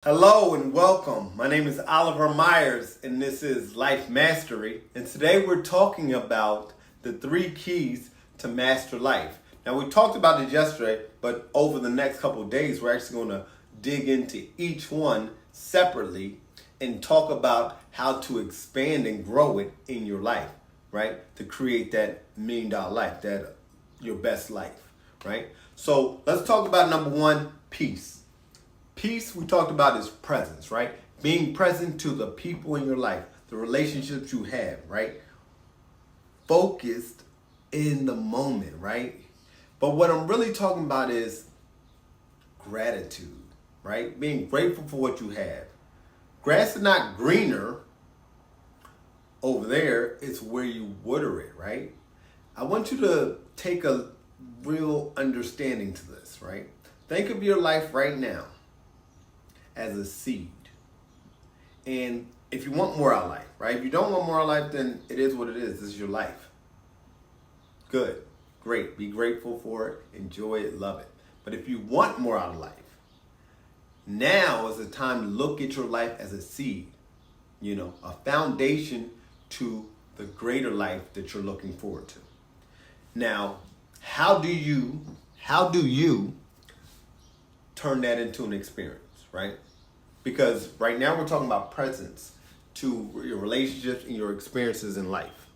Hello and welcome. My name is Oliver Myers and this is Life Mastery. And today we're talking about the 3 keys to master life. Now we talked about it yesterday, but over the next couple of days we're actually going to dig into each one separately and talk about how to expand and grow it in your life, right? To create that $1 million life, that your best life, right? So let's talk about number 1, peace. Peace, we talked about, is presence, right? Being present to the people in your life, the relationships you have, right? Focused in the moment, right? But what I'm really talking about is gratitude, right? Being grateful for what you have. Grass is not greener over there, it's where you water it, right? I want you to take a real understanding to this, right? Think of your life right now as a seed. And if you want more out of life, right? If you don't want more out of life, then it is what it is. This is your life. Good. Great. Be grateful for it. Enjoy it. Love it. But if you want more out of life, now is the time to look at your life as a seed. You know, a foundation to the greater life that you're looking forward to. Now, how do you turn that into an experience, right? Because right now we're talking about presence to your relationships and your experiences in life.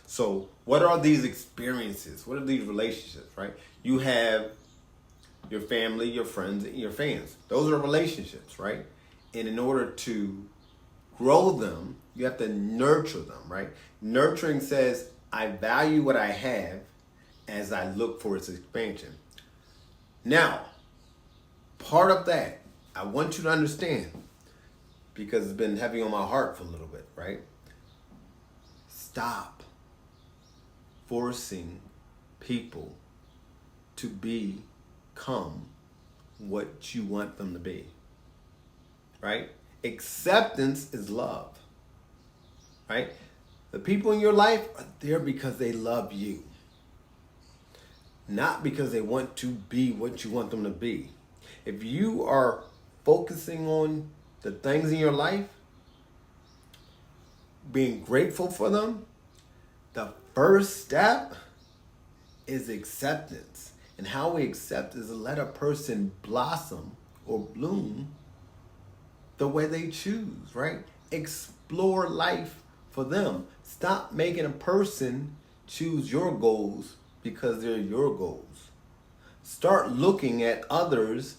So what are these experiences? What are these relationships, right? You have your family, your friends, and your fans. Those are relationships, right? And in order to grow them, you have to nurture them, right? Nurturing says, I value what I have as I look for its expansion. Now, part of that, I want you to understand, because it's been heavy on my heart for a little bit, right? Stop forcing people to become what you want them to be, right? Acceptance is love, right? The people in your life are there because they love you, not because they want to be what you want them to be. If you are focusing on the things in your life, being grateful for them, the first step is acceptance. And how we accept is to let a person blossom or bloom the way they choose, right? Explore life for them. Stop making a person choose your goals because they're your goals. Start looking at others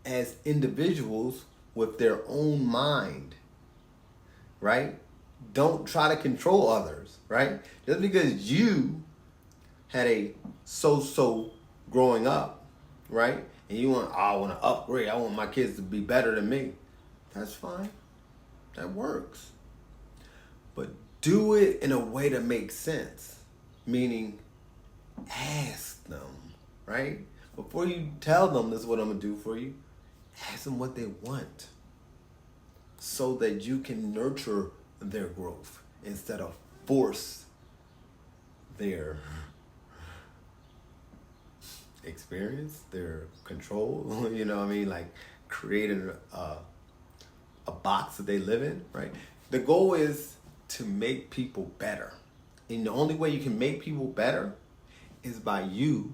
as individuals with their own mind, right? Don't try to control others, right? Just because you had a so-so growing up, right? And you want, I want to upgrade. I want my kids to be better than me. That's fine. That works. But do it in a way that makes sense. Meaning, ask them, right? Before you tell them this is what I'm going to do for you, ask them what they want so that you can nurture their growth instead of force their experience, their control, you know what I mean? Like creating a box that they live in, right? The goal is to make people better. And the only way you can make people better is by you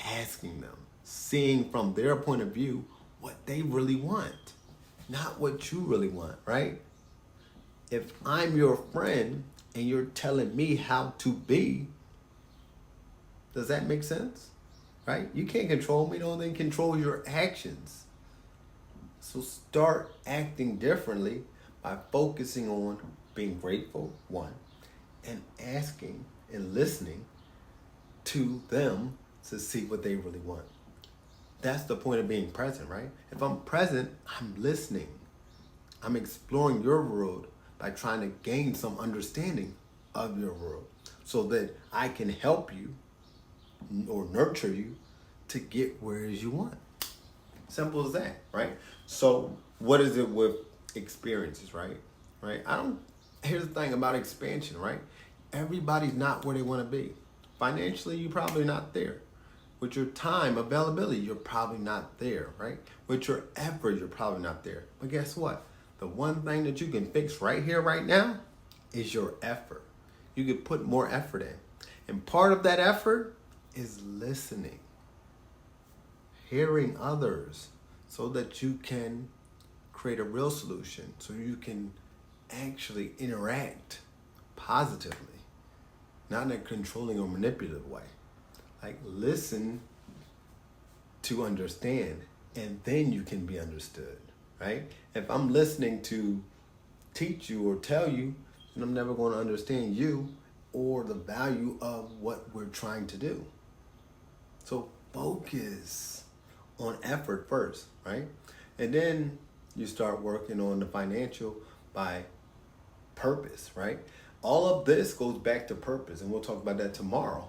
asking them, seeing from their point of view what they really want, not what you really want, right? If I'm your friend and you're telling me how to be, does that make sense? Right? You can't control me, no, then control your actions. So start acting differently by focusing on being grateful, 1, and asking and listening to them to see what they really want. That's the point of being present, right? If I'm present, I'm listening. I'm exploring your world by trying to gain some understanding of your world so that I can help you or nurture you to get where you want. Simple as that, right? So what is it with experiences, right? Right? Here's the thing about expansion, right? Everybody's not where they want to be. Financially, you're probably not there. With your time availability, you're probably not there, right? With your effort, you're probably not there. But guess what? The one thing that you can fix right here, right now, is your effort. You can put more effort in. And part of that effort is listening, hearing others, so that you can create a real solution, so you can actually interact positively, not in a controlling or manipulative way. Like, listen to understand, and then you can be understood, right? If I'm listening to teach you or tell you, then I'm never going to understand you or the value of what we're trying to do. So focus on effort first, right? And then you start working on the financial by purpose, right? All of this goes back to purpose, and we'll talk about that tomorrow.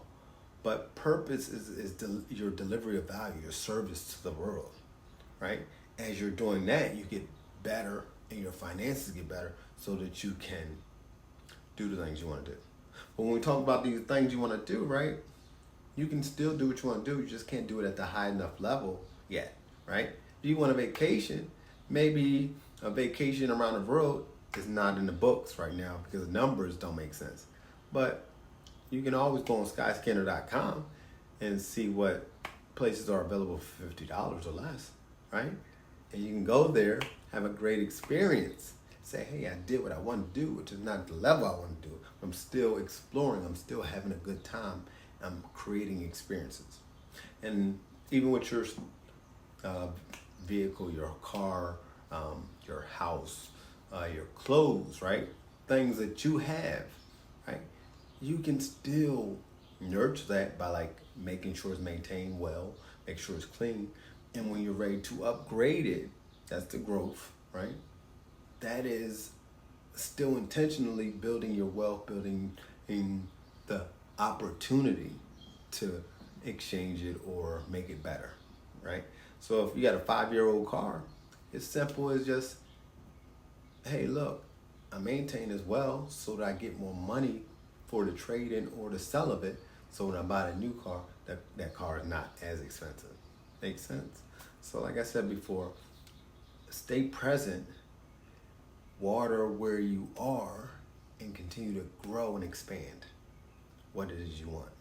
But purpose is your delivery of value, your service to the world, right? As you're doing that, you get better and your finances get better so that you can do the things you want to do. But when we talk about these things you want to do, right, you can still do what you want to do. You just can't do it at the high enough level yet, right? If you want a vacation, maybe a vacation around the world is not in the books right now because the numbers don't make sense. But you can always go on skyscanner.com and see what places are available for $50 or less, right? And you can go there, have a great experience, say, hey, I did what I want to do, which is not the level I want to do. I'm still exploring, I'm still having a good time, I'm creating experiences. And even with your vehicle, your car, your house, your clothes, right? Things that you have, right? You can still nurture that by like making sure it's maintained well, make sure it's clean. And when you're ready to upgrade it, that's the growth, right? That is still intentionally building your wealth, building in the opportunity to exchange it or make it better, right? So if you got a 5-year-old car, it's simple as just, hey, look, I maintain this well so that I get more money for the trade-in or the sell of it, so when I buy a new car, that car is not as expensive. Makes sense? So like I said before, stay present, water where you are, and continue to grow and expand what it is you want.